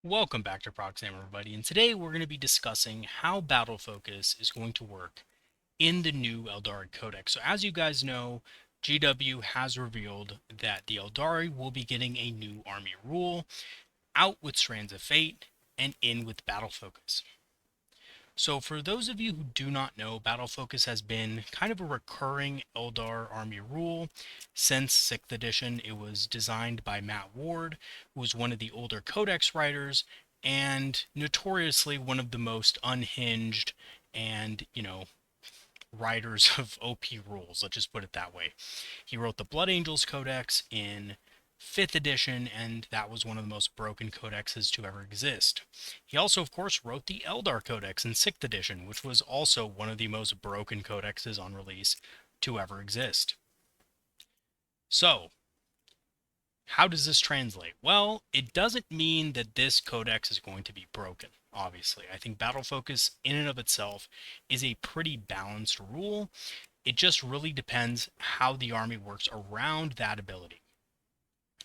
Welcome back to Proxy, everybody, and today we're going to be discussing how battle focus is going to work in the new Eldari Codex. So as you guys know, GW has revealed that the Eldari will be getting a new army rule, out with Strands of Fate, and in with battle focus. So for those of you who do not know, battle focus has been kind of a recurring Eldar army rule since 6th edition. It was designed by Matt Ward, who was one of the older Codex writers and notoriously one of the most unhinged and, writers of OP rules. Let's just put it that way. He wrote the Blood Angels Codex in 5th edition, and that was one of the most broken codexes to ever exist. He also, of course, wrote the Eldar Codex in 6th edition, which was also one of the most broken codexes on release to ever exist. So, how does this translate? Well, it doesn't mean that this codex is going to be broken, obviously. I think battle focus in and of itself is a pretty balanced rule. It just really depends how the army works around that ability.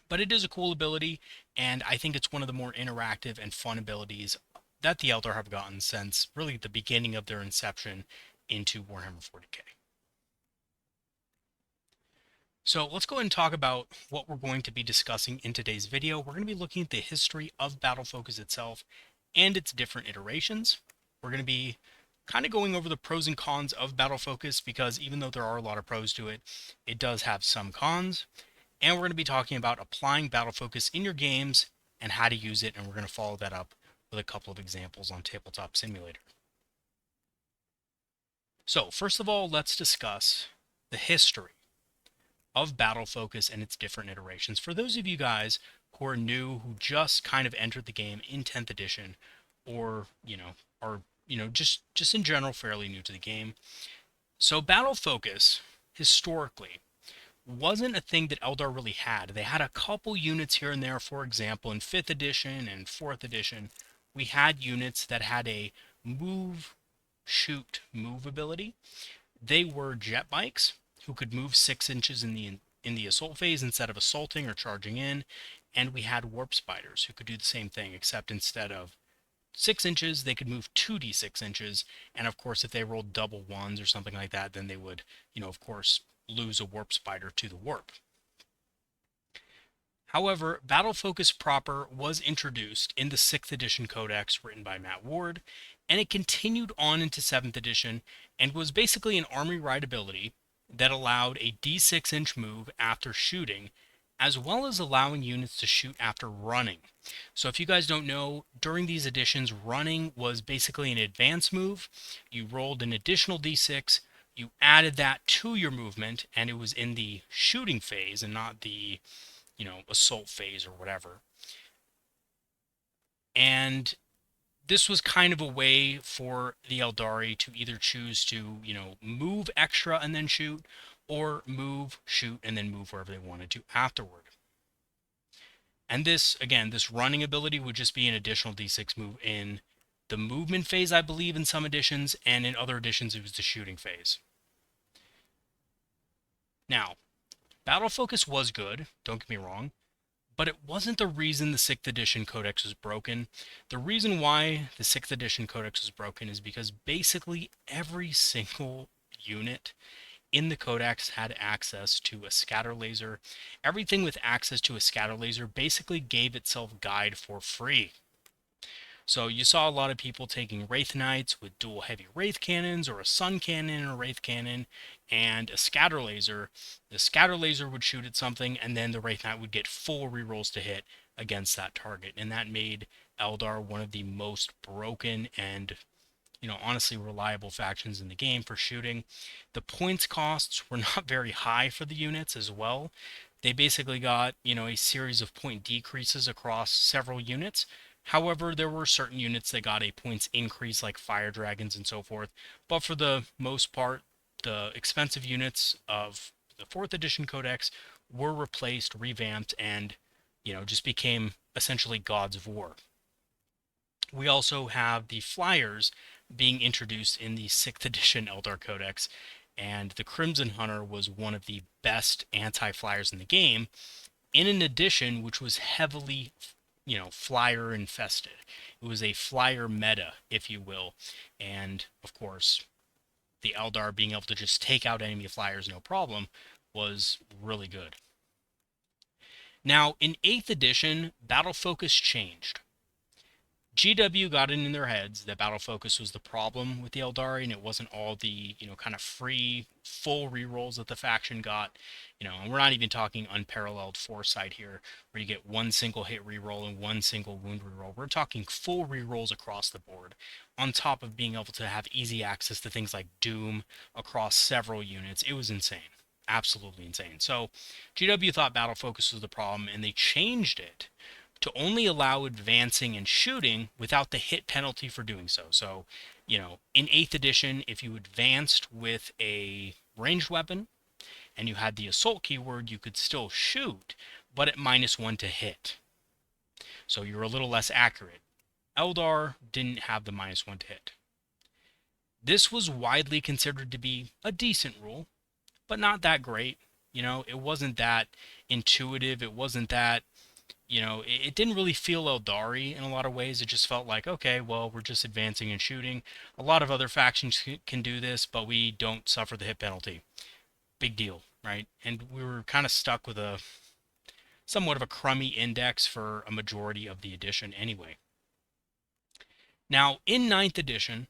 But it is a cool ability, and I think it's one of the more interactive and fun abilities that the Eldar have gotten since really the beginning of their inception into Warhammer 40k. So let's go ahead and talk about what we're going to be discussing in today's video. We're going to be looking at the history of battle focus itself and its different iterations. We're going to be kind of going over the pros and cons of battle focus because even though there are a lot of pros to it, it does have some cons. And we're going to be talking about applying battle focus in your games and how to use it, and we're going to follow that up with a couple of examples on Tabletop Simulator. So first of all, let's discuss the history of battle focus and its different iterations. For those of you guys who are new, who just kind of entered the game in 10th edition, or are just in general fairly new to the game. So battle focus historically wasn't a thing that Eldar really had. They had a couple units here and there. For example, in 5th edition and 4th edition, we had units that had a move, shoot, move ability. They were jet bikes who could move 6 inches in the assault phase instead of assaulting or charging in, and we had warp spiders who could do the same thing, except instead of 6 inches, they could move 2d6 inches, and of course, if they rolled double ones or something like that, then they would, of course, lose a warp spider to the warp. However, Battle Focus proper was introduced in the 6th edition codex written by Matt Ward, and it continued on into 7th edition and was basically an army ride ability that allowed a d6 inch move after shooting, as well as allowing units to shoot after running. So if you guys don't know, during these editions, running was basically an advance move. You rolled an additional d6, you added that to your movement, and it was in the shooting phase and not the, assault phase or whatever. And this was kind of a way for the Eldari to either choose to, move extra and then shoot, or move, shoot, and then move wherever they wanted to afterward. And this, again, this running ability would just be an additional d6 move in the movement phase, I believe, in some editions, and in other editions, it was the shooting phase. Now, battle focus was good, don't get me wrong, but it wasn't the reason the 6th edition codex was broken. The reason why the 6th edition codex was broken is because basically every single unit in the codex had access to a scatter laser. Everything with access to a scatter laser basically gave itself guide for free. So you saw a lot of people taking Wraith Knights with dual heavy Wraith cannons, or a Sun cannon and a Wraith cannon, and a scatter laser. The scatter laser would shoot at something, and then the Wraith Knight would get full rerolls to hit against that target. And that made Eldar one of the most broken and, honestly reliable factions in the game for shooting. The points costs were not very high for the units as well. They basically got, a series of point decreases across several units. However, there were certain units that got a points increase, like fire dragons and so forth. But for the most part, the expensive units of the 4th edition codex were replaced, revamped, and, just became essentially gods of war. We also have the flyers being introduced in the 6th edition Eldar Codex, and the Crimson Hunter was one of the best anti-flyers in the game, in an edition which was heavily flyer infested. It was a flyer meta, if you will. And of course, the Eldar being able to just take out enemy flyers no problem was really good. Now, in 8th edition, battle focus changed. GW got it in their heads that battle focus was the problem with the Eldari, and it wasn't all the, kind of free, full rerolls that the faction got. And we're not even talking unparalleled foresight here, where you get one single hit reroll and one single wound reroll. We're talking full rerolls across the board, on top of being able to have easy access to things like Doom across several units. It was insane. Absolutely insane. So GW thought battle focus was the problem, and they changed it to only allow advancing and shooting without the hit penalty for doing so. So, in 8th edition, if you advanced with a ranged weapon and you had the assault keyword, you could still shoot, but at -1 to hit. So you're a little less accurate. Eldar didn't have the -1 to hit. This was widely considered to be a decent rule, but not that great. It wasn't that intuitive. It wasn't that it didn't really feel Eldari in a lot of ways. It just felt like, okay, well, we're just advancing and shooting. A lot of other factions can do this, but we don't suffer the hit penalty. Big deal, right? And we were kind of stuck with a somewhat of a crummy index for a majority of the edition anyway. Now, in 9th edition,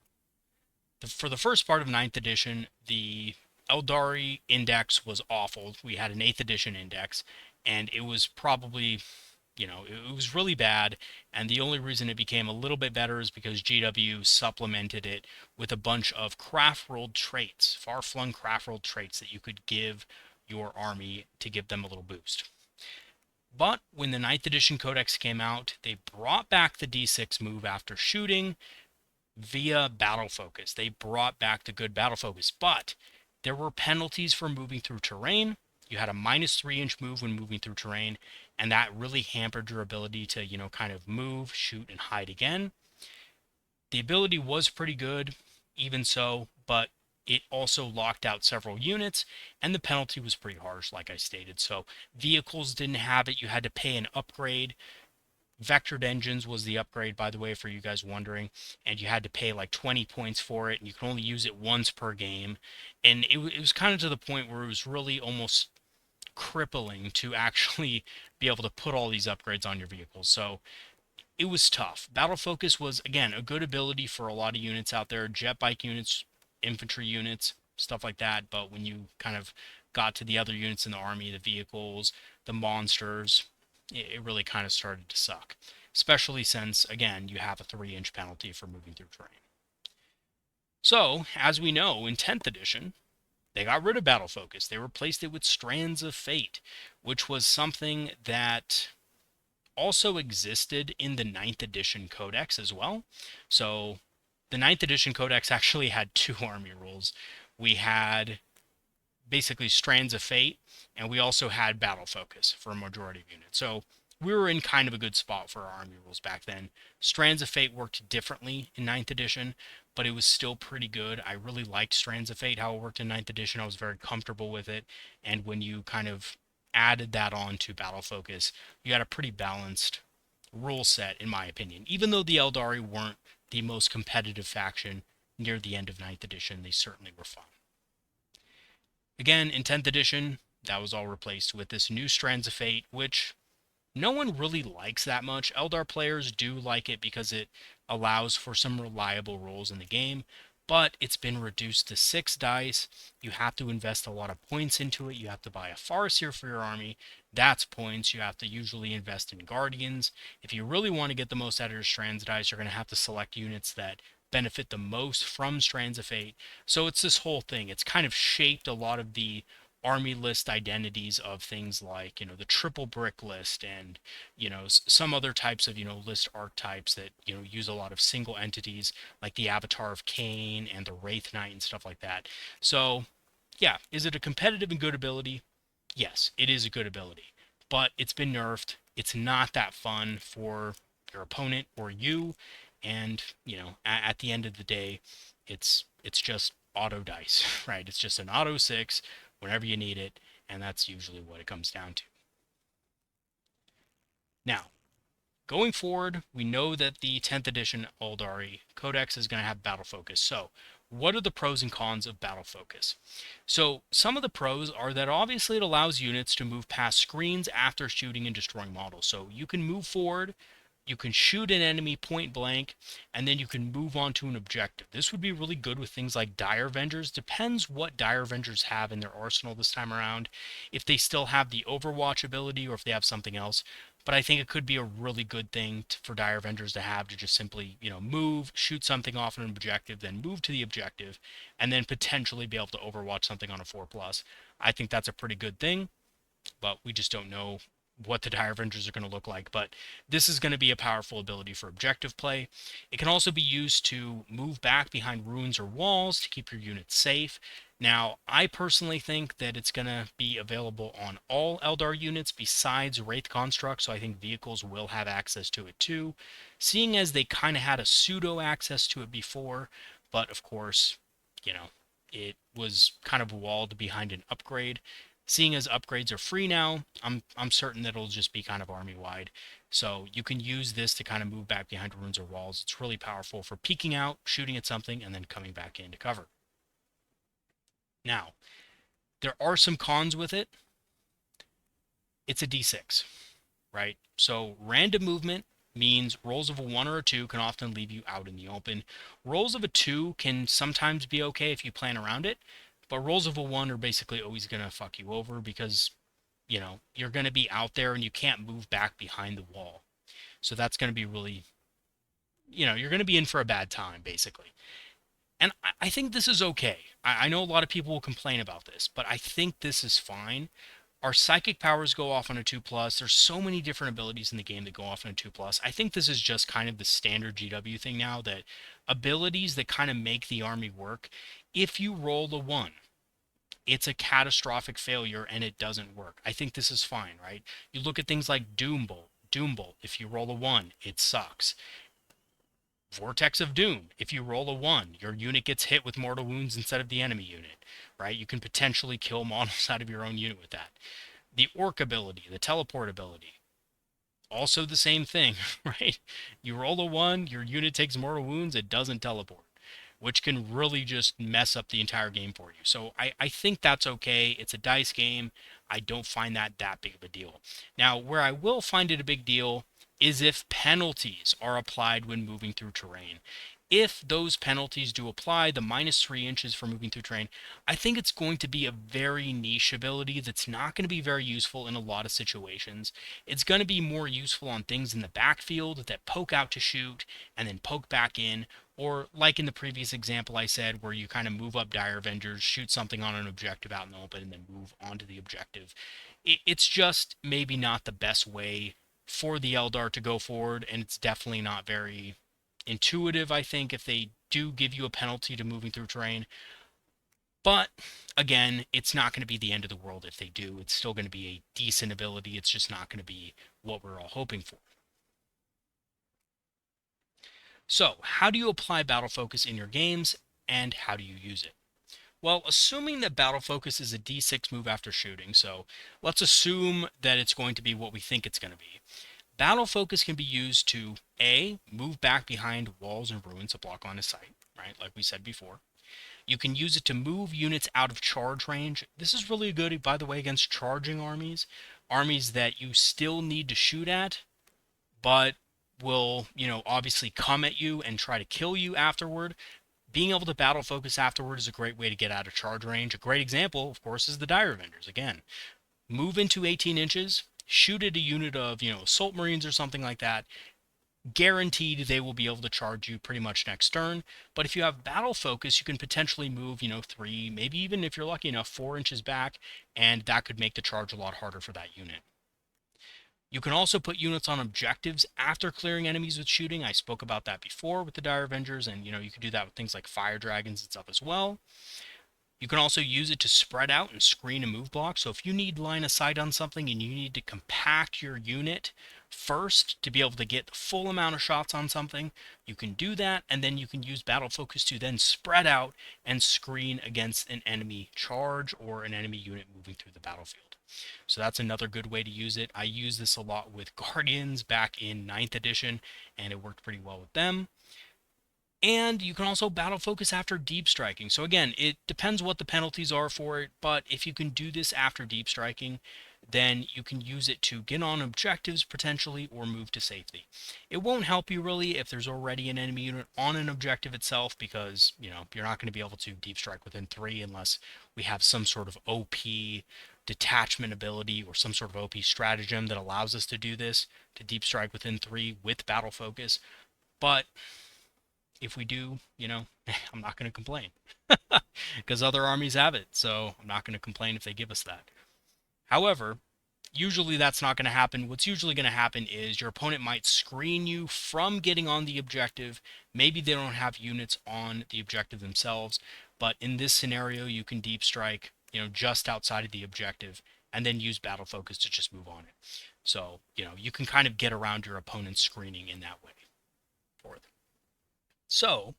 for the first part of 9th edition, the Eldari index was awful. We had an 8th edition index, and it was probably it was really bad, and the only reason it became a little bit better is because GW supplemented it with a bunch of craft-rolled traits, far-flung craft-rolled traits that you could give your army to give them a little boost. But when the 9th edition Codex came out, they brought back the D6 move after shooting via battle focus. They brought back the good battle focus, but there were penalties for moving through terrain. You had a -3-inch move when moving through terrain, and that really hampered your ability to, kind of move, shoot, and hide again. The ability was pretty good, even so, but it also locked out several units, and the penalty was pretty harsh, like I stated. So vehicles didn't have it. You had to pay an upgrade. Vectored engines was the upgrade, by the way, for you guys wondering, and you had to pay like 20 points for it, and you could only use it once per game. And it was kind of to the point where it was really almost crippling to actually be able to put all these upgrades on your vehicles. So it was tough. Battle Focus was, again, a good ability for a lot of units out there, jet bike units, infantry units, stuff like that. But when you kind of got to the other units in the army, the vehicles, the monsters, it really kind of started to suck. Especially since, again, you have a 3-inch penalty for moving through terrain. So, as we know, in 10th edition, they got rid of Battle Focus. They replaced it with Strands of Fate, which was something that also existed in the 9th edition Codex as well. So the 9th edition Codex actually had 2 army rules. We had basically Strands of Fate, and we also had Battle Focus for a majority of units. So we were in kind of a good spot for our army rules back then. Strands of Fate worked differently in 9th edition, but it was still pretty good. I really liked Strands of Fate, how it worked in 9th edition. I was very comfortable with it. And when you kind of added that on to Battle Focus, you had a pretty balanced rule set, in my opinion. Even though the Eldari weren't the most competitive faction near the end of 9th edition, they certainly were fun. Again, in 10th edition, that was all replaced with this new Strands of Fate, which no one really likes that much. Eldar players do like it because it allows for some reliable rolls in the game, but it's been reduced to 6 dice. You have to invest a lot of points into it. You have to buy a Farseer for your army. That's points. You have to usually invest in Guardians. If you really want to get the most out of your Strands dice, you're going to have to select units that benefit the most from Strands of Fate. So it's this whole thing. It's kind of shaped a lot of the army list identities of things like, the triple brick list and, some other types of, list archetypes that, use a lot of single entities like the Avatar of Cain and the Wraith Knight and stuff like that. So, yeah, is it a competitive and good ability? Yes, it is a good ability, but it's been nerfed. It's not that fun for your opponent or you. And, at the end of the day, it's just auto dice, right? It's just an auto 6 whenever you need it, and that's usually what it comes down to. Now, Going forward, we know that the 10th edition Aeldari Codex is going to have battle focus. So, what are the pros and cons of battle focus? So, some of the pros are that obviously it allows units to move past screens after shooting and destroying models. So, you can move forward, you can shoot an enemy point blank, and then you can move on to an objective. This would be really good with things like Dire Avengers. Depends what Dire Avengers have in their arsenal this time around. If they still have the Overwatch ability or if they have something else. But I think it could be a really good thing for Dire Avengers to have, to just simply, move, shoot something off an objective, then move to the objective, and then potentially be able to Overwatch something on a 4+. I think that's a pretty good thing, but we just don't know what the Dire Avengers are going to look like. But this is going to be a powerful ability for objective play. It can also be used to move back behind ruins or walls to keep your units safe. Now, I personally think that it's going to be available on all Eldar units besides Wraith Construct, so I think vehicles will have access to it too, seeing as they kind of had a pseudo access to it before, but of course, it was kind of walled behind an upgrade. Seeing as upgrades are free now, I'm certain that it'll just be kind of army wide. So you can use this to kind of move back behind ruins or walls. It's really powerful for peeking out, shooting at something, and then coming back into cover. Now, there are some cons with it. It's a D6, right? So random movement means rolls of a 1 or a 2 can often leave you out in the open. Rolls of a 2 can sometimes be okay if you plan around it, but rolls of a 1 are basically always going to fuck you over because you're going to be out there and you can't move back behind the wall. So that's going to be really, you're going to be in for a bad time, basically. And I think this is okay. I know a lot of people will complain about this, but I think this is fine. Our psychic powers go off on a 2+. There's so many different abilities in the game that go off on a 2+. I think this is just kind of the standard GW thing now, that abilities that kind of make the army work, if you roll a 1, it's a catastrophic failure and it doesn't work. I think this is fine, right? You look at things like Doom Bolt. Doom Bolt, if you roll a 1, it sucks. Vortex of Doom, if you roll a 1, your unit gets hit with mortal wounds instead of the enemy unit, right? You can potentially kill models out of your own unit with that. The Orc ability, the teleport ability, also the same thing, right? You roll a 1, your unit takes mortal wounds, it doesn't teleport, which can really just mess up the entire game for you. So I think that's okay. It's a dice game. I don't find that big of a deal. Now, where I will find it a big deal is if penalties are applied when moving through terrain. If those penalties do apply, the -3 inches for moving through terrain, I think it's going to be a very niche ability that's not going to be very useful in a lot of situations. It's going to be more useful on things in the backfield that poke out to shoot and then poke back in, or like in the previous example I said, where you kind of move up Dire Avengers, shoot something on an objective out in the open, and then move on to the objective. It's just maybe not the best way for the Eldar to go forward, and it's definitely not very intuitive, I think, if they do give you a penalty to moving through terrain. But again, it's not going to be the end of the world if they do. It's still going to be a decent ability. It's just not going to be what we're all hoping for. So, how do you apply battle focus in your games, and how do you use it? Well, assuming that battle focus is a D6 move after shooting, so let's assume that it's going to be what we think it's going to be. Battle focus can be used to A, move back behind walls and ruins to block line of sight, right, like we said before. You can use it to move units out of charge range. This is really good, by the way, against charging armies that you still need to shoot at, but will, obviously come at you and try to kill you afterward. Being able to battle focus afterward is a great way to get out of charge range. A great example, of course, is the Dire Avengers. Again, move into 18 inches, shoot at a unit of, assault marines or something like that. Guaranteed they will be able to charge you pretty much next turn. But if you have battle focus, you can potentially move, 3, maybe even if you're lucky enough, 4 inches back, and that could make the charge a lot harder for that unit. You can also put units on objectives after clearing enemies with shooting. I spoke about that before with the Dire Avengers, and you can do that with things like fire dragons and stuff as well. You can also use it to spread out and screen a move block. So if you need line of sight on something and you need to compact your unit first to be able to get the full amount of shots on something, you can do that, and then you can use battle focus to then spread out and screen against an enemy charge or an enemy unit moving through the battlefield. So that's another good way to use it. I use this a lot with Guardians back in 9th edition, and it worked pretty well with them. And you can also battle focus after deep striking. So again, it depends what the penalties are for it, but if you can do this after deep striking, then you can use it to get on objectives potentially or move to safety. It won't help you really if there's already an enemy unit on an objective itself, because you're not going to be able to deep strike within 3 unless we have some sort of OP detachment ability or some sort of OP stratagem that allows us to do this, to deep strike within 3 with battle focus. But if we do, I'm not going to complain because other armies have it. So I'm not going to complain if they give us that. However, usually that's not going to happen. What's usually going to happen is your opponent might screen you from getting on the objective. Maybe they don't have units on the objective themselves, but in this scenario, you can deep strike, just outside of the objective and then use battle focus to just move on it. So, you can kind of get around your opponent's screening in that way. So,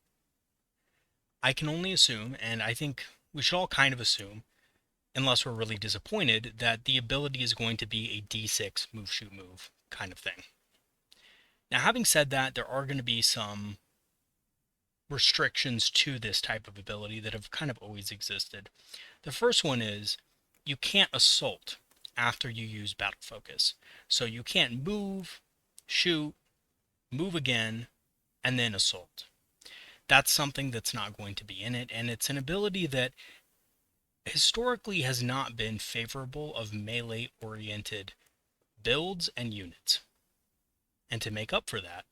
I can only assume, and I think we should all kind of assume, unless we're really disappointed, that the ability is going to be a D6 move, shoot, move kind of thing. Now, having said that, there are going to be some restrictions to this type of ability that have kind of always existed. The first one is you can't assault after you use battle focus. So you can't move, shoot, move again, and then assault. That's something that's not going to be in it, and it's an ability that historically has not been favorable of melee-oriented builds and units. And to make up for that,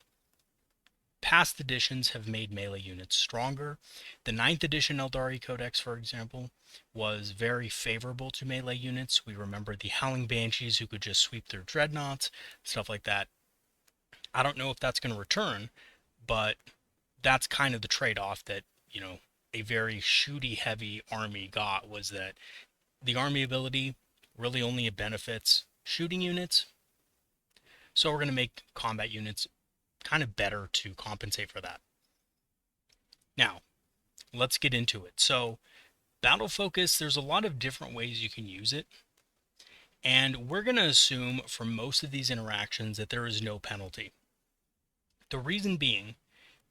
past editions have made melee units stronger. The 9th edition Eldari Codex, for example, was very favorable to melee units. We remember the Howling Banshees who could just sweep through dreadnoughts, stuff like that. I don't know if that's going to return, but that's kind of the trade-off that, a very shooty heavy army got, was that the army ability really only benefits shooting units. So we're going to make combat units kind of better to compensate for that. Now, let's get into it. So battle focus, there's a lot of different ways you can use it. And we're going to assume for most of these interactions that there is no penalty. The reason being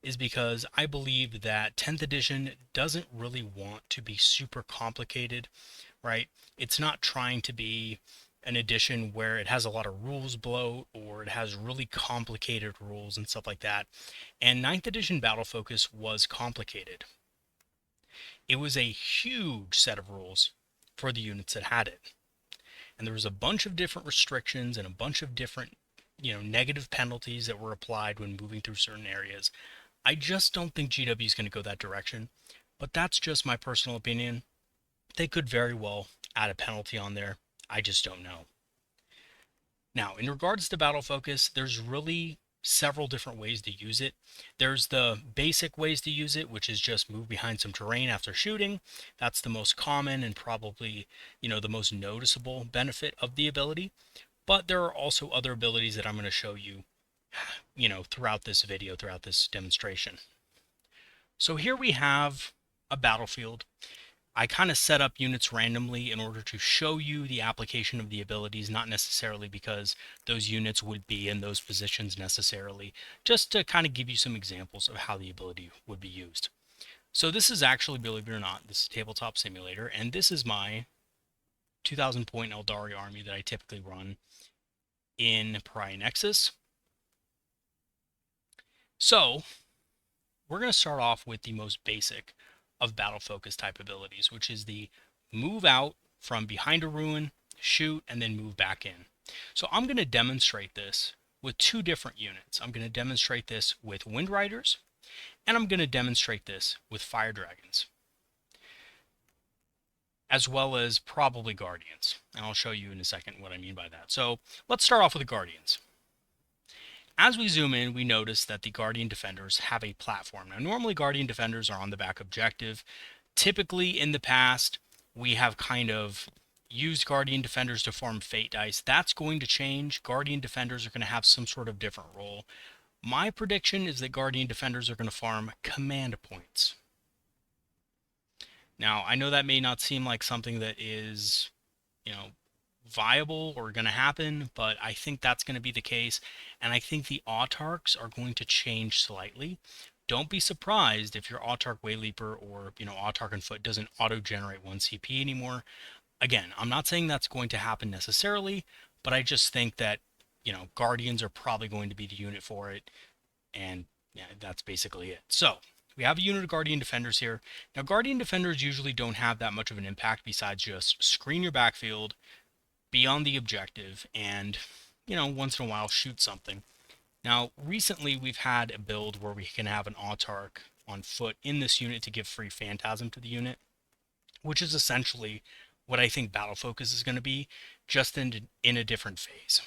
is because I believe that 10th edition doesn't really want to be super complicated, right? It's not trying to be an edition where it has a lot of rules bloat or it has really complicated rules and stuff like that. And 9th edition battle focus was complicated. It was a huge set of rules for the units that had it. And there was a bunch of different restrictions and a bunch of different, negative penalties that were applied when moving through certain areas. I just don't think GW is going to go that direction, but that's just my personal opinion. They could very well add a penalty on there. I just don't know. Now, in regards to battle focus, there's really several different ways to use it. There's the basic ways to use it, which is just move behind some terrain after shooting. That's the most common and probably, the most noticeable benefit of the ability. But there are also other abilities that I'm going to show you, throughout this video, throughout this demonstration. So here we have a battlefield. I kind of set up units randomly in order to show you the application of the abilities, not necessarily because those units would be in those positions necessarily, just to kind of give you some examples of how the ability would be used. So this is actually, believe it or not, this is Tabletop Simulator, and this is my 2,000 point Eldari army that I typically run in Pariah Nexus. So we're going to start off with the most basic of battle focus type abilities, which is the move out from behind a ruin, shoot, and then move back in. So I'm going to demonstrate this with two different units. I'm going to demonstrate this with Wind Riders, and I'm going to demonstrate this with Fire Dragons, as well as probably Guardians. And I'll show you in a second what I mean by that. So let's start off with the Guardians. As we zoom in, we notice that the Guardian Defenders have a platform. Now, normally Guardian Defenders are on the back objective. Typically, in the past, we have kind of used Guardian Defenders to form Fate Dice. That's going to change. Guardian Defenders are going to have some sort of different role. My prediction is that Guardian Defenders are going to farm command points. Now, I know that may not seem like something that is, viable or going to happen, but I think that's going to be the case. And I think the autarchs are going to change slightly. Don't be surprised if your autarch Wayleaper or, autarch and foot doesn't auto-generate 1 CP anymore. Again, I'm not saying that's going to happen necessarily, but I just think that, Guardians are probably going to be the unit for it. And yeah, that's basically it. So we have a unit of Guardian Defenders here. Now, Guardian Defenders usually don't have that much of an impact besides just screen your backfield, be on the objective, and, once in a while shoot something. Now, recently we've had a build where we can have an autarch on foot in this unit to give free Phantasm to the unit, which is essentially what I think Battle Focus is going to be, just in a different phase.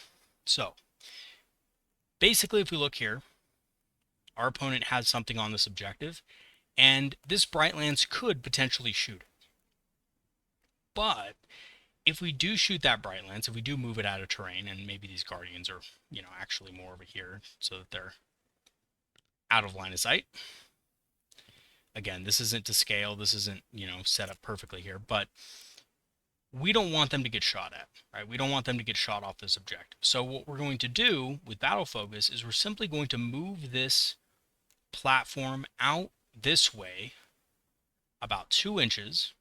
So, basically, if we look here, our opponent has something on this objective, and this Brightlands could potentially shoot it. But if we do shoot that Brightlands, if we do move it out of terrain, and maybe these Guardians are, actually more over here so that they're out of line of sight. Again, this isn't to scale. This isn't, set up perfectly here, but we don't want them to get shot at, right? We don't want them to get shot off this objective. So what we're going to do with Battle Focus is we're simply going to move this platform out this way about 2 inches.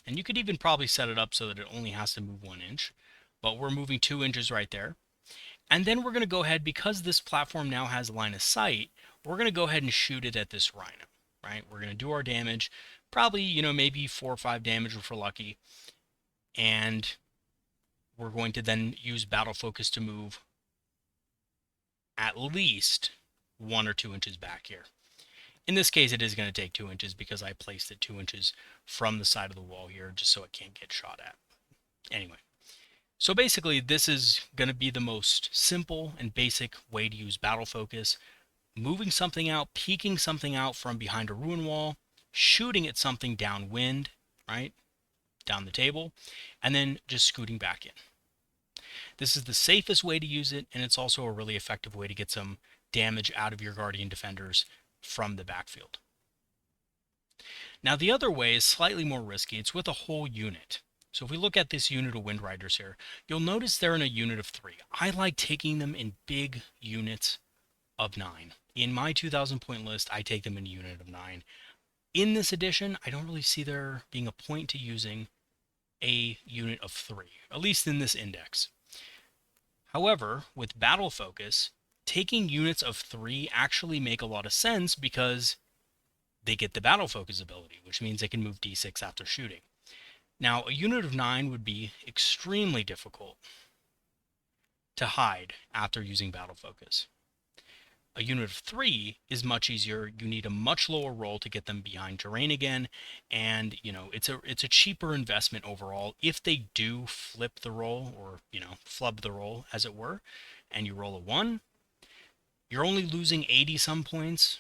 And you could even probably set it up so that it only has to move 1 inch, but we're moving 2 inches right there. And then we're going to go ahead, because this platform now has line of sight, we're going to go ahead and shoot it at this rhino, right? We're going to do our damage, probably, maybe 4 or 5 damage if we're lucky. And we're going to then use Battle Focus to move at least 1 or 2 inches back here. In this case, it is going to take 2 inches because I placed it 2 inches from the side of the wall here just so it can't get shot at. Anyway, so basically this is going to be the most simple and basic way to use Battle Focus. Moving something out, peeking something out from behind a ruin wall, shooting at something downwind, right? Down the table, and then just scooting back in. This is the safest way to use it, and it's also a really effective way to get some damage out of your Guardian Defenders from the backfield. Now the other way is slightly more risky. It's with a whole unit. So if we look at this unit of Wind Riders here, you'll notice they're in a unit of 3. I like taking them in big units of 9. In my 2,000 point list, I take them in a unit of 9. In this edition, I don't really see there being a point to using a unit of 3, at least in this index. However, with Battle Focus, taking units of 3 actually make a lot of sense because they get the Battle Focus ability, which means they can move d6 after shooting. Now, a unit of 9 would be extremely difficult to hide after using Battle Focus. A unit of 3 is much easier. You need a much lower roll to get them behind terrain again, and it's a cheaper investment overall. If they do flip the roll, or flub the roll as it were, and you roll a 1, you're only losing 80 some points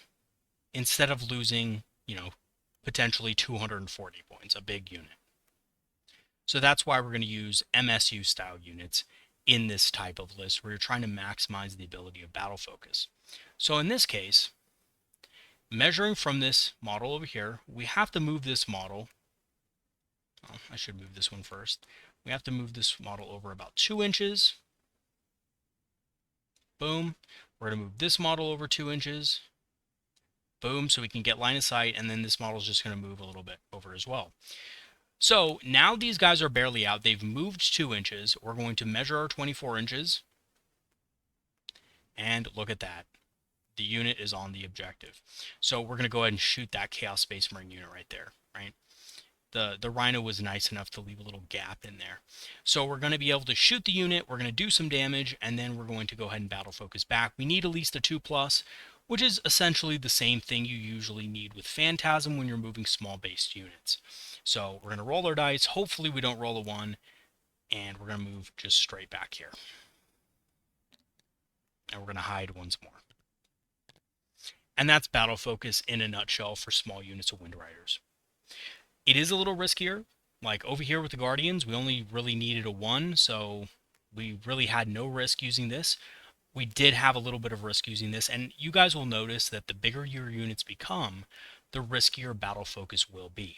instead of losing, potentially 240 points, a big unit. So that's why we're going to use MSU style units in this type of list where you're trying to maximize the ability of Battle Focus. So in this case, measuring from this model over here, we have to move this model. Oh, I should move this one first. We have to move this model over about 2 inches. Boom. We're going to move this model over 2 inches. Boom, so we can get line of sight, and then this model is just going to move a little bit over as well. So now these guys are barely out. They've moved 2 inches. We're going to measure our 24 inches. And look at that. The unit is on the objective. So we're going to go ahead and shoot that Chaos Space Marine unit right there, right? The Rhino was nice enough to leave a little gap in there. So we're going to be able to shoot the unit, we're going to do some damage, and then we're going to go ahead and Battle Focus back. We need at least a 2+, which is essentially the same thing you usually need with Phantasm when you're moving small based units. So we're going to roll our dice. Hopefully we don't roll a 1, and we're going to move just straight back here. And we're going to hide once more. And that's Battle Focus in a nutshell for small units of Wind Riders. It is a little riskier. Like over here with the Guardians, we only really needed a 1, so we really had no risk using this. We did have a little bit of risk using this, and you guys will notice that the bigger your units become, the riskier Battle Focus will be.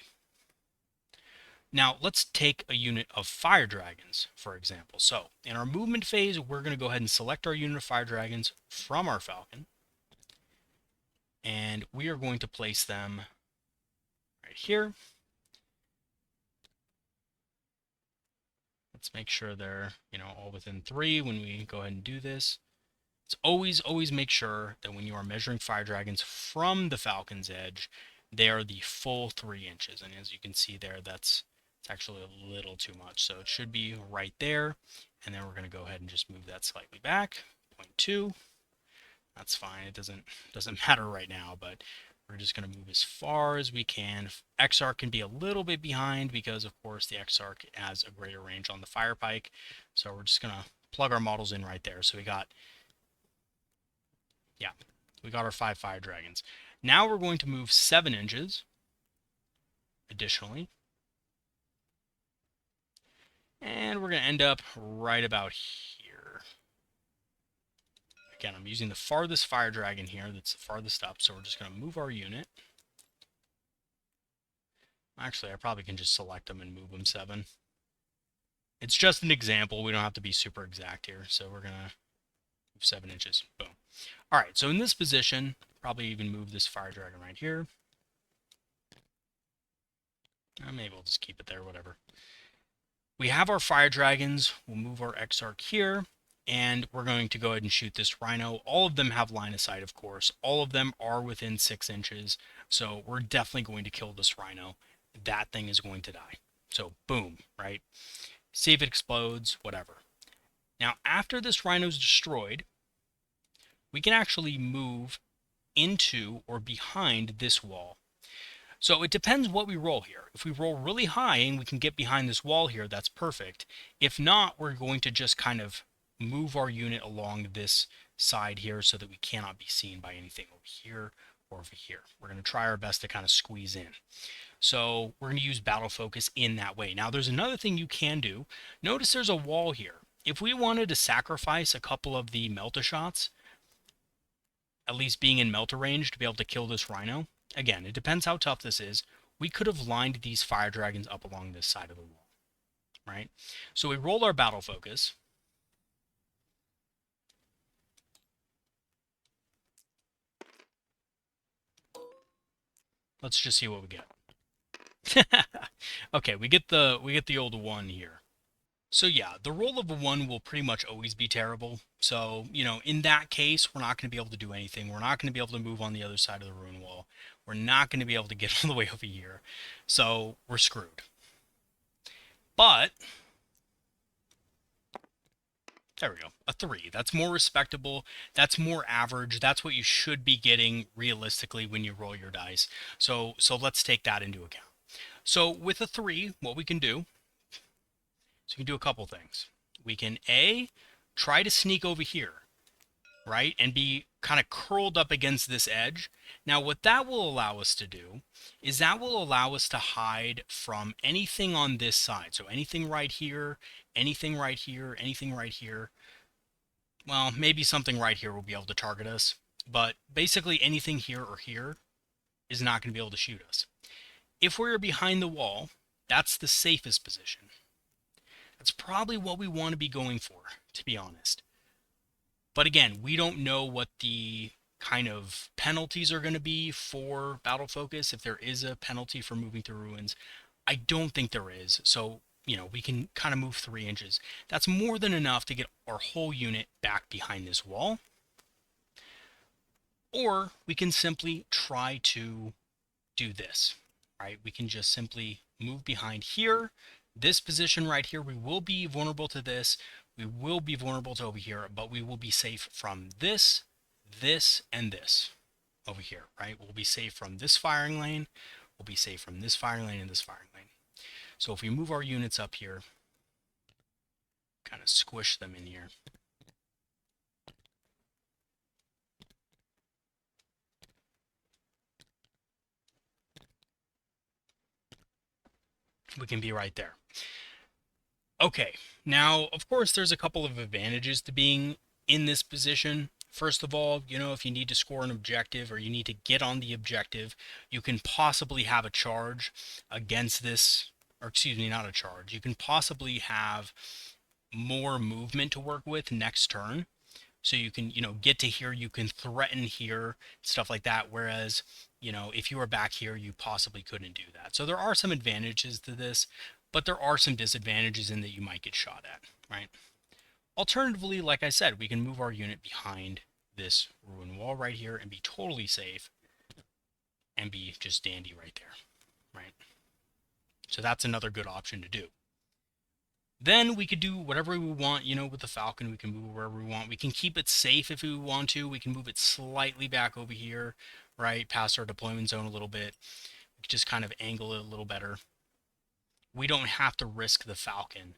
Now, let's take a unit of fire dragons, for example. So, in our movement phase, we're going to go ahead and select our unit of fire dragons from our falcon. And we are going to place them right here. Let's make sure they're, all within 3 when we go ahead and do this. It's always make sure that when you are measuring fire dragons from the falcon's edge, they are the full 3 inches. And as you can see there, it's actually a little too much. So it should be right there. And then we're going to go ahead and just move that slightly back. 0.2. That's fine. It doesn't matter right now, but we're just going to move as far as we can. Exarch can be a little bit behind because, of course, the Exarch has a greater range on the fire pike. So we're just going to plug our models in right there. So we got our 5 fire dragons. Now we're going to move 7 inches additionally. And we're going to end up right about here. Again, I'm using the farthest fire dragon here. That's the farthest up. So we're just going to move our unit. Actually, I probably can just select them and move them 7. It's just an example. We don't have to be super exact here. So we're going to move 7 inches. Boom. All right, so in this position, probably even move this fire dragon right here. Maybe we'll just keep it there, whatever. We have our fire dragons. We'll move our Exarch here, and we're going to go ahead and shoot this rhino. All of them have line of sight, of course. All of them are within 6 inches, so we're definitely going to kill this rhino. That thing is going to die. So, boom, right? See if it explodes, whatever. Now, after this rhino is destroyed, we can actually move into or behind this wall. So it depends what we roll here. If we roll really high and we can get behind this wall here, that's perfect. If not, we're going to just kind of move our unit along this side here so that we cannot be seen by anything over here or over here. We're going to try our best to kind of squeeze in. So we're going to use battle focus in that way. Now there's another thing you can do. Notice there's a wall here. If we wanted to sacrifice a couple of the melta shots, at least being in melta range to be able to kill this rhino, again, it depends how tough this is. We could have lined these fire dragons up along this side of the wall, right? So we roll our battle focus. Let's just see what we get. Okay, we get the old 1 here. So yeah, the roll of a 1 will pretty much always be terrible. So, in that case, we're not going to be able to do anything. We're not going to be able to move on the other side of the ruin wall. We're not going to be able to get all the way over here. So, we're screwed. But, there we go, a 3. That's more respectable. That's more average. That's what you should be getting realistically when you roll your dice. So let's take that into account. So, with a 3, what we can do, so we can do a couple things. We can, A, try to sneak over here, right? And be kind of curled up against this edge. Now, what that will allow us to do is that will allow us to hide from anything on this side. So anything right here, anything right here, anything right here. Well, maybe something right here will be able to target us. But basically anything here or here is not going to be able to shoot us. If we're behind the wall, that's the safest position. That's probably what we want to be going for, to be honest. But again, we don't know what the kind of penalties are going to be for battle focus, if there is a penalty for moving through ruins. I don't think there is. So, we can kind of move 3 inches. That's more than enough to get our whole unit back behind this wall. Or we can simply try to do this, right? We can just simply move behind here. This position right here, we will be vulnerable to this. We will be vulnerable to over here, but we will be safe from this, this, and this over here, right? We'll be safe from this firing lane. We'll be safe from this firing lane and this firing lane. So if we move our units up here, kind of squish them in here. We can be right there. Okay, now, of course, there's a couple of advantages to being in this position. First of all, if you need to score an objective or you need to get on the objective, you can possibly have a charge against this or excuse me, not a charge. You can possibly have more movement to work with next turn. So you can, get to here, you can threaten here, stuff like that. Whereas, if you were back here, you possibly couldn't do that. So there are some advantages to this, but there are some disadvantages in that you might get shot at, right? Alternatively, like I said, we can move our unit behind this ruin wall right here and be totally safe and be just dandy right there, right? So that's another good option to do. Then we could do whatever we want, with the Falcon. We can move wherever we want. We can keep it safe if we want to. We can move it slightly back over here, right, past our deployment zone a little bit. We can just kind of angle it a little better. We don't have to risk the Falcon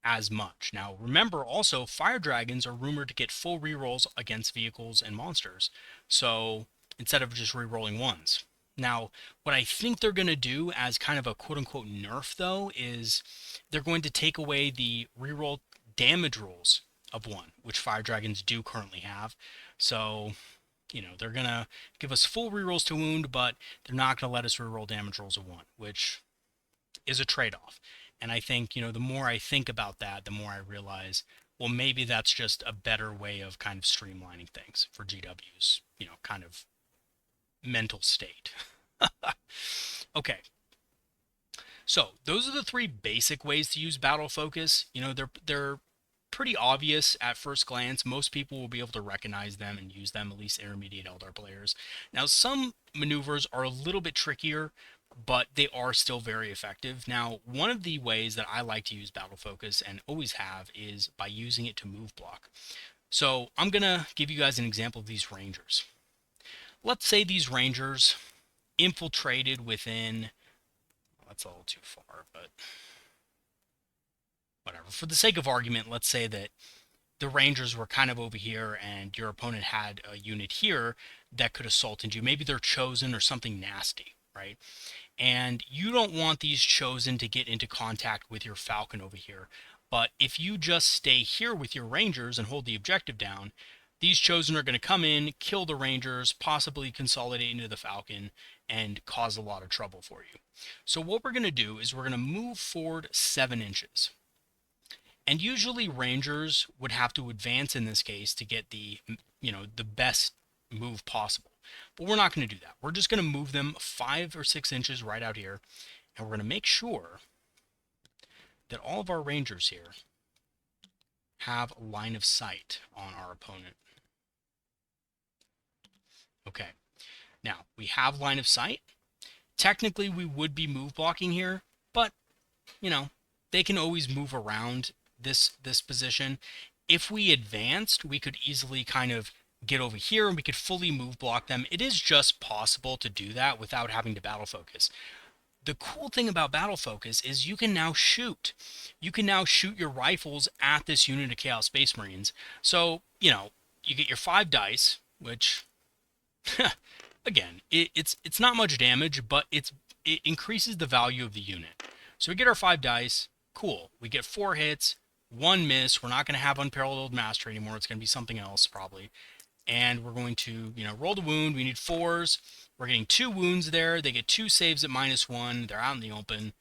as much. Now, remember also, fire dragons are rumored to get full rerolls against vehicles and monsters. So instead of just rerolling ones. Now, what I think they're going to do as kind of a quote-unquote nerf, though, is they're going to take away the reroll damage rolls of 1, which fire dragons do currently have. So, they're going to give us full rerolls to wound, but they're not going to let us reroll damage rolls of 1, which is a trade-off. And I think, the more I think about that, the more I realize, well, maybe that's just a better way of kind of streamlining things for GW's, kind of mental state. Okay. So those are the 3 basic ways to use battle focus. They're pretty obvious at first glance. Most people will be able to recognize them and use them, at least intermediate Eldar players. Now, some maneuvers are a little bit trickier, but they are still very effective. Now, one of the ways that I like to use battle focus and always have is by using it to move block. So I'm going to give you guys an example of these Rangers. Let's say these Rangers infiltrated within, that's a little too far, but whatever. For the sake of argument, let's say that the Rangers were kind of over here and your opponent had a unit here that could assault into you. Maybe they're chosen or something nasty, right? And you don't want these chosen to get into contact with your Falcon over here. But if you just stay here with your Rangers and hold the objective down, these chosen are going to come in, kill the Rangers, possibly consolidate into the Falcon, and cause a lot of trouble for you. So what we're going to do is we're going to move forward 7 inches. And usually Rangers would have to advance in this case to get the best move possible. But we're not going to do that. We're just going to move them 5 or 6 inches right out here. And we're going to make sure that all of our Rangers here have line of sight on our opponent. Okay, now we have line of sight. Technically, we would be move blocking here, but, they can always move around this position. If we advanced, we could easily kind of get over here and we could fully move block them. It is just possible to do that without having to battle focus. The cool thing about battle focus is you can now shoot. You can now shoot your rifles at this unit of Chaos Space Marines. So, you get your 5 dice, which again, it's not much damage, but it increases the value of the unit. So we get our 5 dice. Cool. We get 4 hits, 1 miss. We're not going to have unparalleled mastery anymore. It's going to be something else probably. And we're going to, roll the wound. We need 4s. We're getting 2 wounds there. They get 2 saves at -1. They're out in the open.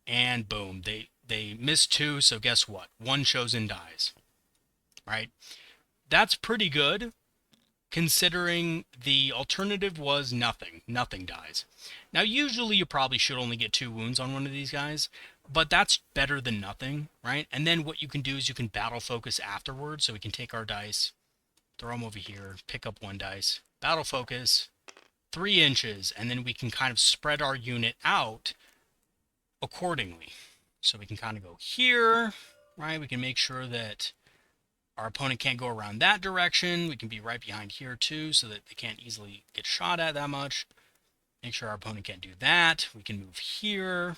And boom, they miss 2. So guess what? 1 chosen dies. Right? That's pretty good, considering the alternative was nothing. Nothing dies. Now, usually you probably should only get 2 wounds on one of these guys, but that's better than nothing, right? And then what you can do is you can battle focus afterwards. So we can take our dice, throw them over here, pick up 1 dice, battle focus, 3 inches, and then we can kind of spread our unit out accordingly. So we can kind of go here, right? We can make sure that our opponent can't go around that direction. We can be right behind here too, so that they can't easily get shot at that much. Make sure our opponent can't do that. We can move here.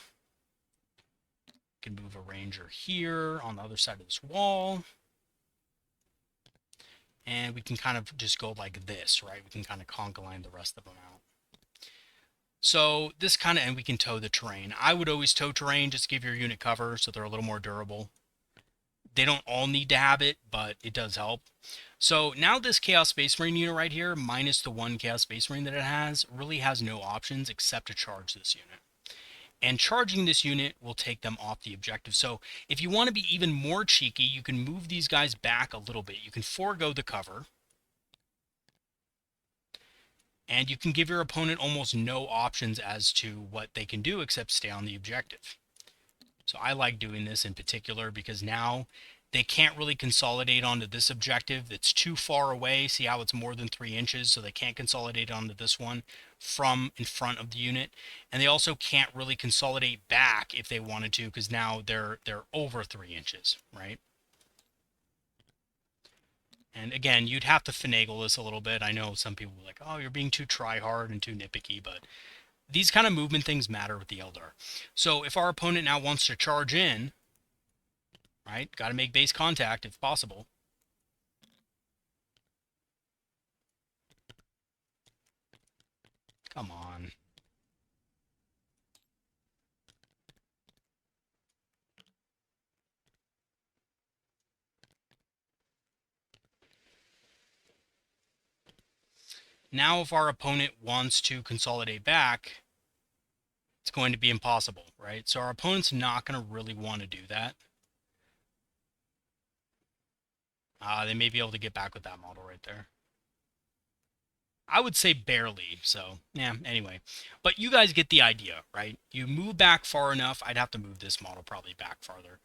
We can move a Ranger here on the other side of this wall. And we can kind of just go like this, right? We can kind of conga line the rest of them out. So this kind of, and we can tow the terrain. I would always tow terrain just to give your unit cover so they're a little more durable. They don't all need to have it, but it does help. So now this Chaos Space Marine unit right here, minus the 1 Chaos Space Marine that it has, really has no options except to charge this unit. and charging this unit will take them off the objective. So if you want to be even more cheeky, you can move these guys back a little bit. You can forego the cover, and you can give your opponent almost no options as to what they can do except stay on the objective. So I like doing this in particular because now they can't really consolidate onto this objective that's too far away. See how it's more than 3 inches, so they can't consolidate onto this one from in front of the unit. And they also can't really consolidate back if they wanted to, because now they're over 3 inches, right? And again, you'd have to finagle this a little bit. I know some people are like, oh, you're being too try-hard and too nitpicky, but these kind of movement things matter with the Eldar. So if our opponent now wants to charge in, right, got to make base contact if possible. Come on. Now if our opponent wants to consolidate back, it's going to be impossible, right? So our opponent's not going to really want to do that. They may be able to get back with that model right there. I would say barely, so yeah, anyway. But you guys get the idea, right? You move back far enough. I'd have to move this model probably back farther.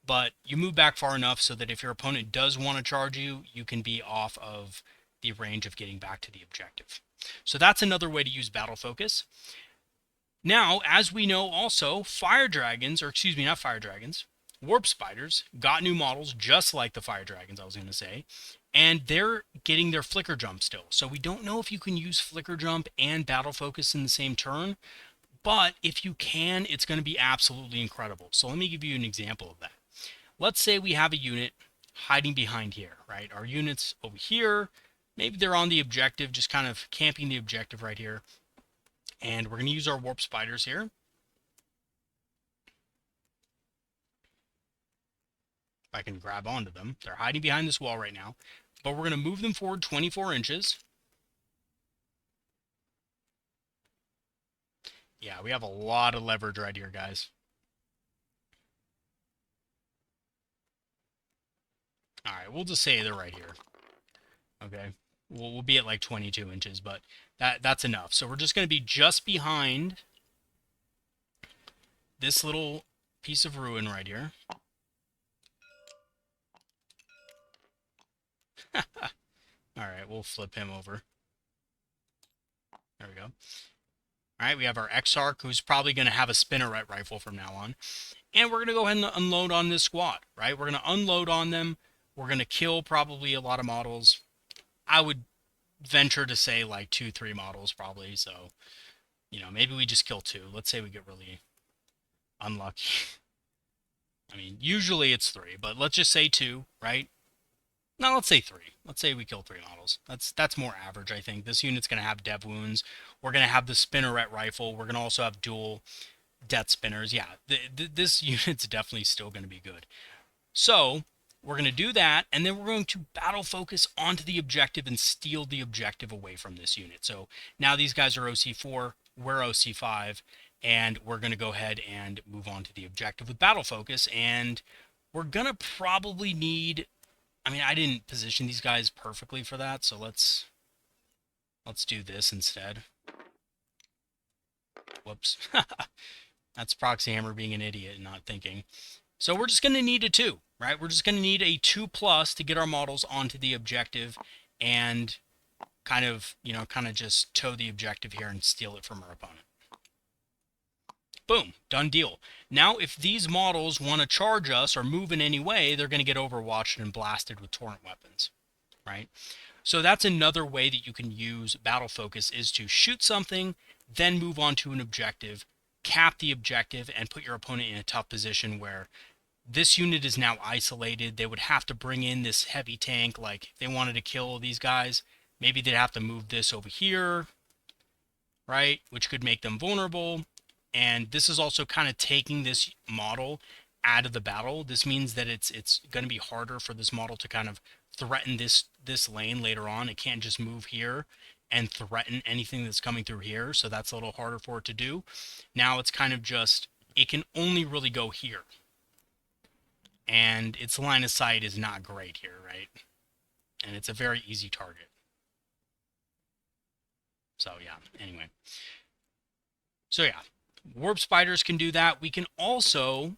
But you move back far enough so that if your opponent does want to charge you, you can be off of the range of getting back to the objective. So that's another way to use battle focus. Now, as we know also, fire dragons, or excuse me, not fire dragons, warp spiders got new models just like the fire dragons, I was going to say, and they're getting their flicker jump still. So we don't know if you can use flicker jump and battle focus in the same turn, but if you can, it's going to be absolutely incredible. So let me give you an example of that. Let's say we have a unit hiding behind here, right? Our unit's over here. Maybe they're on the objective, just kind of camping the objective right here. And we're going to use our warp spiders here. If I can grab onto them. They're hiding behind this wall right now. But we're going to move them forward 24 inches. Yeah, we have a lot of leverage right here, guys. All right, we'll just say they're right here. Okay, we'll be at like 22 inches, but that's enough. So we're just going to be just behind this little piece of ruin right here. All right, we'll flip him over. There we go. All right, we have our Exarch, who's probably going to have a spinneret rifle from now on. And we're going to go ahead and unload on this squad, right? We're going to unload on them. We're going to kill probably a lot of models. I would venture to say like 2-3 models probably. So, you know, maybe we just kill 2. Let's say we get really unlucky. I mean, usually it's 3, but let's just say 2, right? No, let's say 3. Let's say we kill 3 models. That's more average, I think. This unit's going to have dev wounds. We're going to have the spinneret rifle. We're going to also have dual death spinners. Yeah, this unit's definitely still going to be good. So we're going to do that, and then we're going to battle focus onto the objective and steal the objective away from this unit. So now these guys are OC4, we're OC5, and we're going to go ahead and move on to the objective with battle focus. And we're going to probably need... I mean, I didn't position these guys perfectly for that, so let's do this instead. Whoops. That's Proxy Hammer being an idiot and not thinking. So we're just going to need a 2, right? We're just going to need a 2+ to get our models onto the objective and kind of just tow the objective here and steal it from our opponent. Boom, done deal. Now, if these models want to charge us or move in any way, they're going to get overwatched and blasted with torrent weapons, right? So that's another way that you can use battle focus, is to shoot something, then move on to an objective, cap the objective, and put your opponent in a tough position where this unit is now isolated. They would have to bring in this heavy tank. Like, if they wanted to kill these guys, maybe they'd have to move this over here, right? Which could make them vulnerable. And this is also kind of taking this model out of the battle. This means that it's going to be harder for this model to kind of threaten this lane later on. It can't just move here and threaten anything that's coming through here, so that's a little harder for it to do. Now it's kind of just, it can only really go here. And its line of sight is not great here, right? And it's a very easy target. So yeah, anyway. So yeah, warp spiders can do that. We can also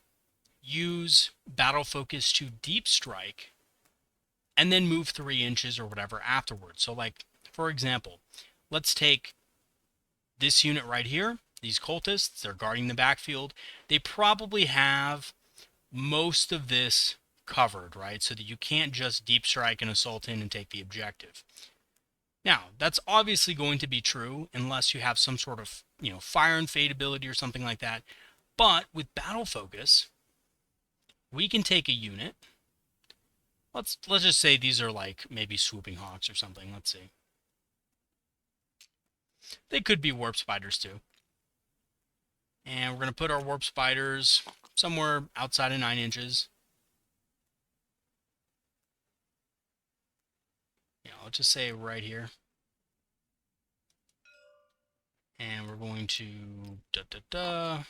use battle focus to deep strike and then move 3 inches or whatever afterwards. So like, for example, let's take this unit right here. These cultists, they're guarding the backfield. They probably have most of this covered, right? So that you can't just deep strike and assault in and take the objective. Now, that's obviously going to be true unless you have some sort of, fire and fade ability or something like that. But with battle focus, we can take a unit. Let's just say these are like maybe swooping hawks or something. Let's see. They could be warp spiders too. And we're going to put our warp spiders somewhere outside of 9 inches. Let's just say right here. And we're going to keep our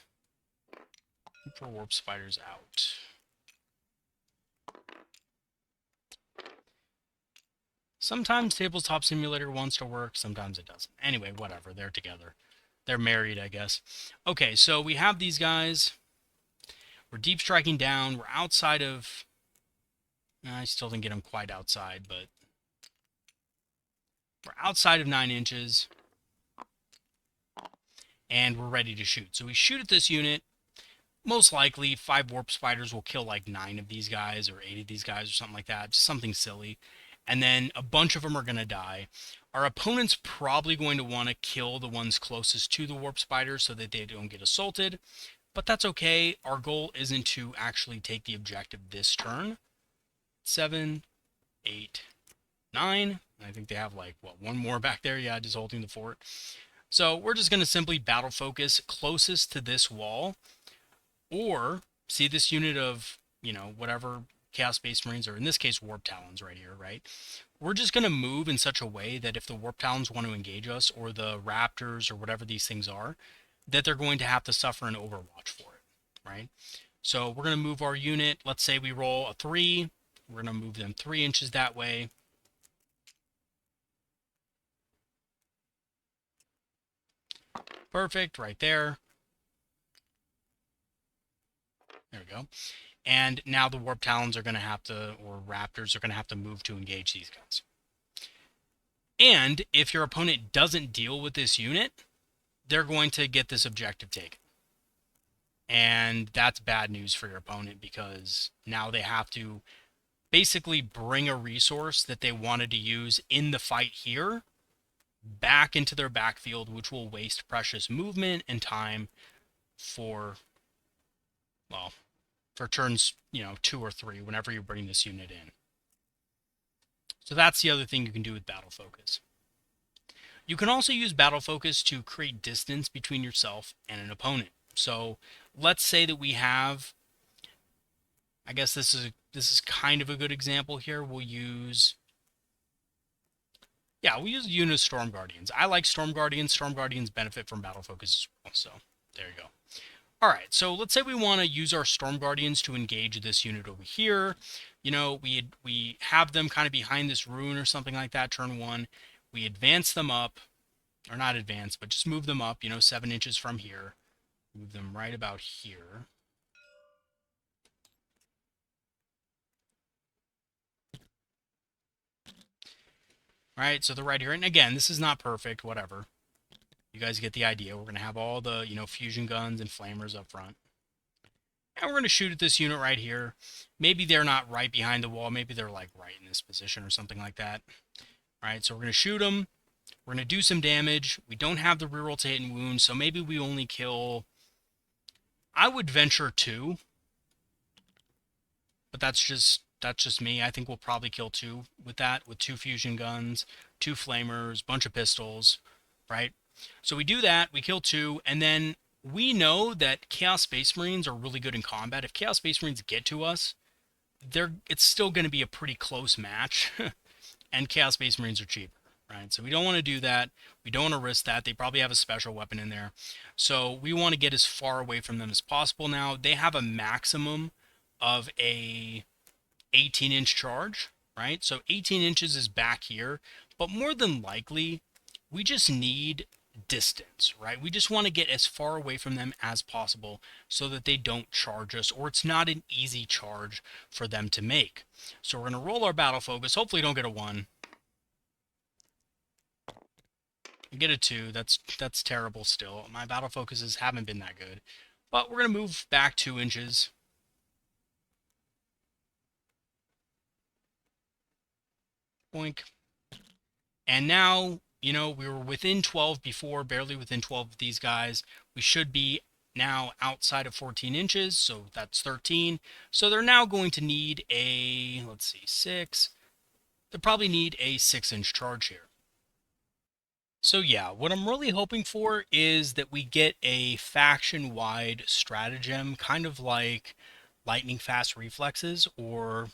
warp spiders out. Sometimes Tabletop Simulator wants to work, sometimes it doesn't. Anyway, whatever, they're together. They're married, I guess. Okay, so we have these guys. We're deep striking down. We're outside of... I still didn't get them quite outside, but... We're outside of 9 inches. And we're ready to shoot. So we shoot at this unit. Most likely, 5 warp spiders will kill like 9 of these guys or 8 of these guys or something like that. Just something silly. And then a bunch of them are going to die. Our opponent's probably going to want to kill the ones closest to the warp spiders so that they don't get assaulted. But that's okay. Our goal isn't to actually take the objective this turn. 7, 8, 9. I think they have like, one more back there? Yeah, just holding the fort. So we're just going to simply battle focus closest to this wall. Or see this unit of, whatever Chaos Space Marines, or in this case, Warp Talons right here, right? We're just going to move in such a way that if the Warp Talons want to engage us, or the Raptors, or whatever these things are, that they're going to have to suffer an overwatch for it, right? So we're going to move our unit. Let's say we roll a 3. We're going to move them 3 inches that way. Perfect, right there. There we go. And now the Warp Talons are going to have to, or Raptors are going to have to move to engage these guys. And if your opponent doesn't deal with this unit, they're going to get this objective taken. And that's bad news for your opponent because now they have to basically bring a resource that they wanted to use in the fight here back into their backfield, which will waste precious movement and time for, for turns, 2 or 3, whenever you bring this unit in. So that's the other thing you can do with battle focus. You can also use battle focus to create distance between yourself and an opponent. So let's say that we have, I guess this is kind of a good example here. We'll use a unit of Storm Guardians. I like Storm Guardians. Storm Guardians benefit from battle focus as well. So there you go. All right, so let's say we want to use our Storm Guardians to engage this unit over here. We have them kind of behind this rune or something like that, turn 1. We advance them up, or not advance, but just move them up, 7 inches from here. Move them right about here. All right, so they're right here. And again, this is not perfect, whatever. You guys get the idea. We're going to have all the, fusion guns and flamers up front. And we're going to shoot at this unit right here. Maybe they're not right behind the wall. Maybe they're like right in this position or something like that. All right, so we're going to shoot them. We're going to do some damage. We don't have the reroll to hit and wound, so maybe we only kill... I would venture 2. But that's just me. I think we'll probably kill 2 with that, with 2 fusion guns, 2 flamers, bunch of pistols, right? So we do that, we kill 2, and then we know that Chaos Space Marines are really good in combat. If Chaos Space Marines get to us, it's still going to be a pretty close match, and Chaos Space Marines are cheaper, right? So we don't want to do that. We don't want to risk that. They probably have a special weapon in there. So we want to get as far away from them as possible now. They have a maximum of a 18-inch charge, right? So 18 inches is back here, but more than likely, we just need distance, right? We just want to get as far away from them as possible so that they don't charge us, or it's not an easy charge for them to make. So we're going to roll our battle focus. Hopefully don't get a 1. Get a 2. That's terrible still. My battle focuses haven't been that good. But we're going to move back 2 inches. Boink. And now, we were within 12 before, barely within 12 of these guys. We should be now outside of 14 inches, so that's 13. So they're now going to need a, let's see, 6. They'll probably need a 6-inch charge here. So yeah, what I'm really hoping for is that we get a faction-wide stratagem, kind of like lightning fast reflexes, or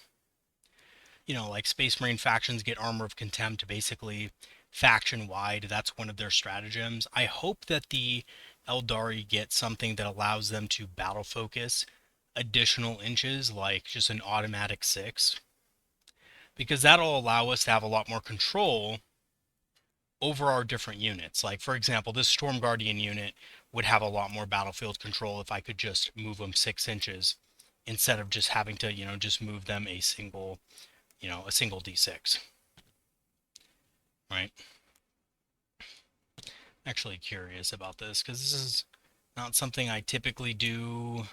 like Space Marine factions get Armor of Contempt, basically faction-wide. That's one of their stratagems. I hope that the Eldari get something that allows them to battle focus additional inches, like just an automatic 6, because that'll allow us to have a lot more control over our different units. Like, for example, this Storm Guardian unit would have a lot more battlefield control if I could just move them 6 inches instead of just having to, just move them a single D6. Right? Actually curious about this because this is not something I typically do.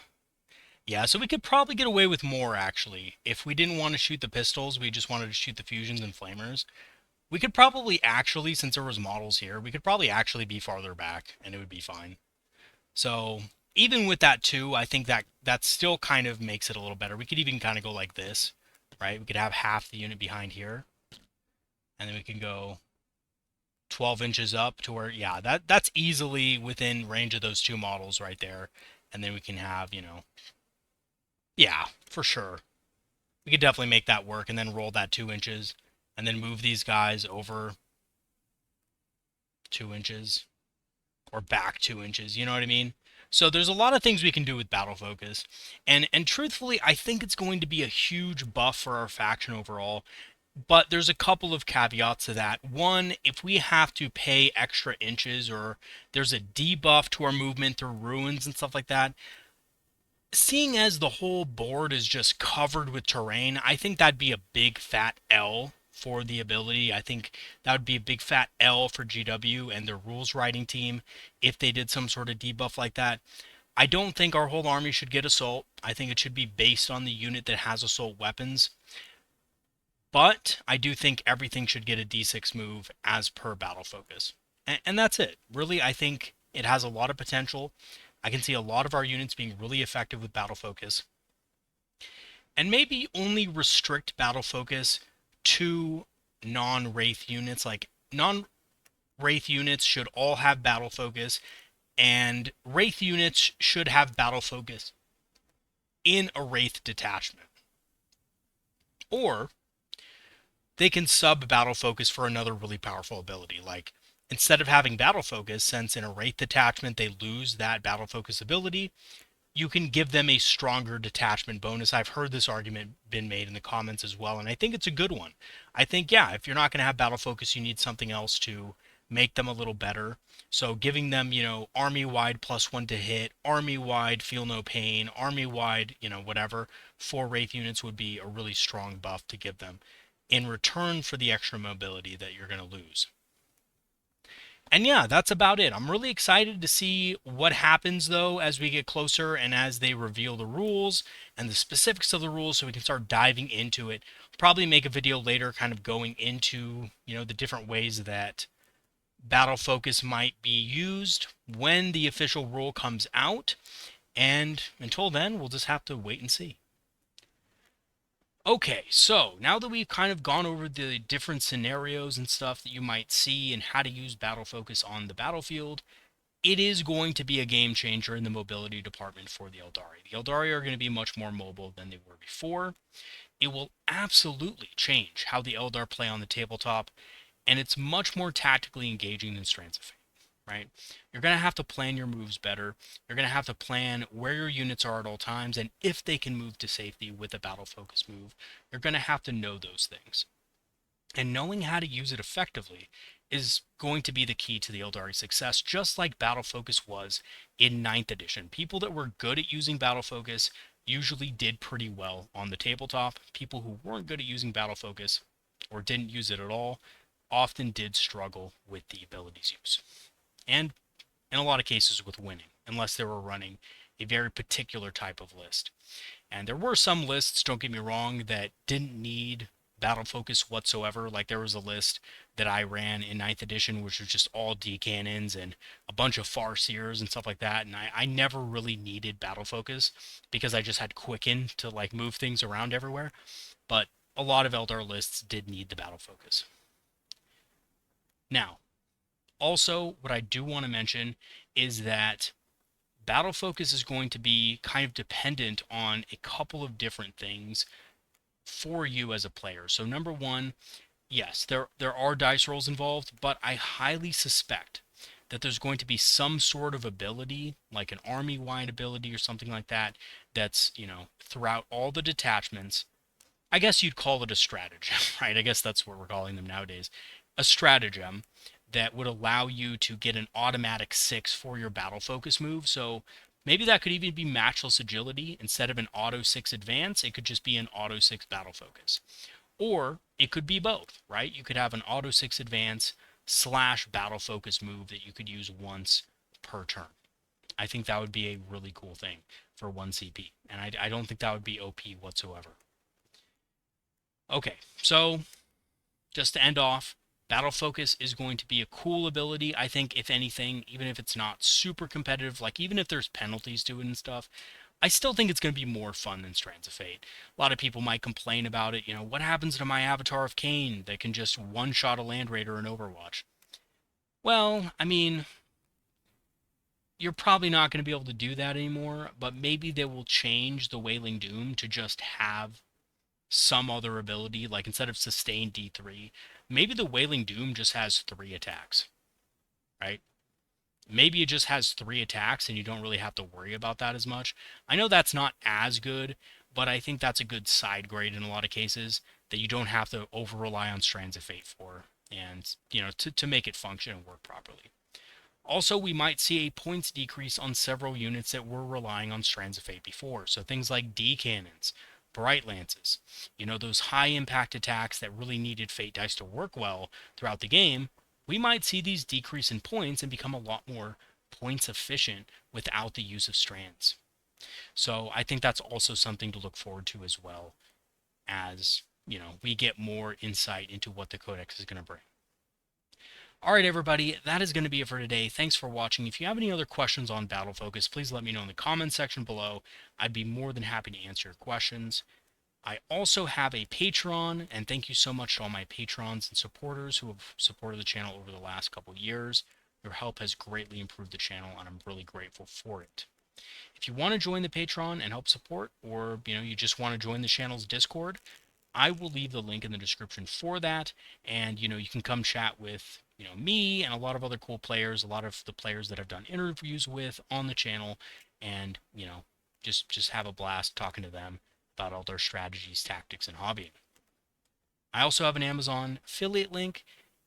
Yeah, so we could probably get away with more, actually. If we didn't want to shoot the pistols, we just wanted to shoot the fusions and flamers. We could probably actually, since there was models here, we could probably actually be farther back and it would be fine. So even with that too, I think that still kind of makes it a little better. We could even kind of go like this, right? We could have half the unit behind here. And then we can go 12 inches up to where, yeah, that's easily within range of those two models right there. And then we can have, yeah, for sure. We could definitely make that work and then roll that 2 inches and then move these guys over 2 inches or back 2 inches. You know what I mean? So there's a lot of things we can do with battle focus. And truthfully, I think it's going to be a huge buff for our faction overall. But there's a couple of caveats to that. One, if we have to pay extra inches or there's a debuff to our movement through ruins and stuff like that, seeing as the whole board is just covered with terrain, I think that'd be a big fat L for the ability. I think that would be a big fat L for GW and their rules writing team if they did some sort of debuff like that. I don't think our whole army should get assault. I think it should be based on the unit that has assault weapons. But I do think everything should get a D6 move as per battle focus. And that's it. Really, I think it has a lot of potential. I can see a lot of our units being really effective with battle focus. And maybe only restrict battle focus to non-Wraith units. Like, non-Wraith units should all have battle focus, and Wraith units should have battle focus in a Wraith detachment. Or they can sub battle focus for another really powerful ability. Like, instead of having battle focus, since in a Wraith detachment they lose that battle focus ability, you can give them a stronger detachment bonus. I've heard this argument been made in the comments as well, and I think it's a good one. I think, yeah, if you're not going to have battle focus, you need something else to make them a little better. So giving them, army-wide +1 to hit, army-wide feel no pain, army-wide, whatever, 4 Wraith units would be a really strong buff to give them in return for the extra mobility that you're going to lose. And yeah, that's about it. I'm really excited to see what happens, though, as we get closer and as they reveal the rules and the specifics of the rules so we can start diving into it. Probably make a video later kind of going into, the different ways that battle focus might be used when the official rule comes out. And until then, we'll just have to wait and see. Okay, so now that we've kind of gone over the different scenarios and stuff that you might see and how to use battle focus on the battlefield, it is going to be a game changer in the mobility department for the Eldari. The Eldari are going to be much more mobile than they were before. It will absolutely change how the Eldar play on the tabletop. and it's much more tactically engaging than Strands of Fate, right? You're going to have to plan your moves better. You're going to have to plan where your units are at all times, and if they can move to safety with a battle focus move. You're going to have to know those things. And knowing how to use it effectively is going to be the key to the Eldari success, just like Battle Focus was in Ninth Edition. People that were good at using Battle Focus usually did pretty well on the tabletop. People who weren't good at using Battle Focus or didn't use it at all often did struggle with the ability's use. And in a lot of cases with winning, unless they were running a very particular type of list. And there were some lists, don't get me wrong, that didn't need battle focus whatsoever. Like there was a list that I ran in Ninth Edition, which was just all D cannons and a bunch of Farseers and stuff like that. And I never really needed battle focus because I just had Quicken to like move things around everywhere. But a lot of Eldar lists did need the battle focus. Now, also, what I do want to mention is that battle focus is going to be kind of dependent on a couple of different things for you as a player. So number one, yes, there are dice rolls involved, but I highly suspect that there's going to be some sort of ability, like an army-wide ability or something like that, that's, throughout all the detachments. I guess you'd call it a stratagem, right? I guess that's what we're calling them nowadays. A stratagem that would allow you to get an automatic 6 for your battle focus move. So maybe that could even be matchless agility. Instead of an auto 6 advance, it could just be an auto 6 battle focus. Or it could be both, right? You could have an auto 6 advance / battle focus move that you could use once per turn. I think that would be a really cool thing for 1 CP. And I don't think that would be OP whatsoever. Okay, so just to end off, Battle Focus is going to be a cool ability. I think, if anything, even if it's not super competitive, like even if there's penalties to it and stuff, I still think it's going to be more fun than Strands of Fate. A lot of people might complain about it. What happens to my Avatar of Cain that can just one-shot a Land Raider in Overwatch? Well, I mean, you're probably not going to be able to do that anymore, but maybe they will change the Wailing Doom to just have some other ability, like instead of sustained D3, maybe the Wailing Doom just has 3 attacks, right? Maybe it just has 3 attacks and you don't really have to worry about that as much. I know that's not as good, but I think that's a good side grade in a lot of cases that you don't have to over rely on Strands of Fate for, and to make it function and work properly. Also, we might see a points decrease on several units that were relying on Strands of Fate before. So things like D cannons, Bright Lances, those high impact attacks that really needed Fate dice to work well throughout the game. We might see these decrease in points and become a lot more points efficient without the use of strands. So I think that's also something to look forward to as well, as we get more insight into what the Codex is going to bring. Alright everybody, that is going to be it for today. Thanks for watching. If you have any other questions on Battle Focus, please let me know in the comments section below. I'd be more than happy to answer your questions. I also have a Patreon, and thank you so much to all my patrons and supporters who have supported the channel over the last couple years. Your help has greatly improved the channel, and I'm really grateful for it. If you want to join the Patreon and help support, or you just want to join the channel's Discord, I will leave the link in the description for that, and you can come chat with me and a lot of other cool players, a lot of the players that I've done interviews with on the channel, and just have a blast talking to them about all their strategies, tactics, and hobbying. I also have an Amazon affiliate link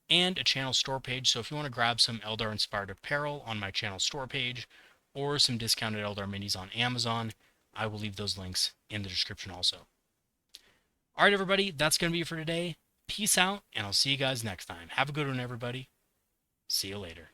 and a channel store page, so if you want to grab some Eldar inspired apparel on my channel store page or some discounted Eldar minis on Amazon, I will leave those links in the description also. Alright everybody, that's going to be it for today. Peace out, and I'll see you guys next time. Have a good one, everybody. See you later.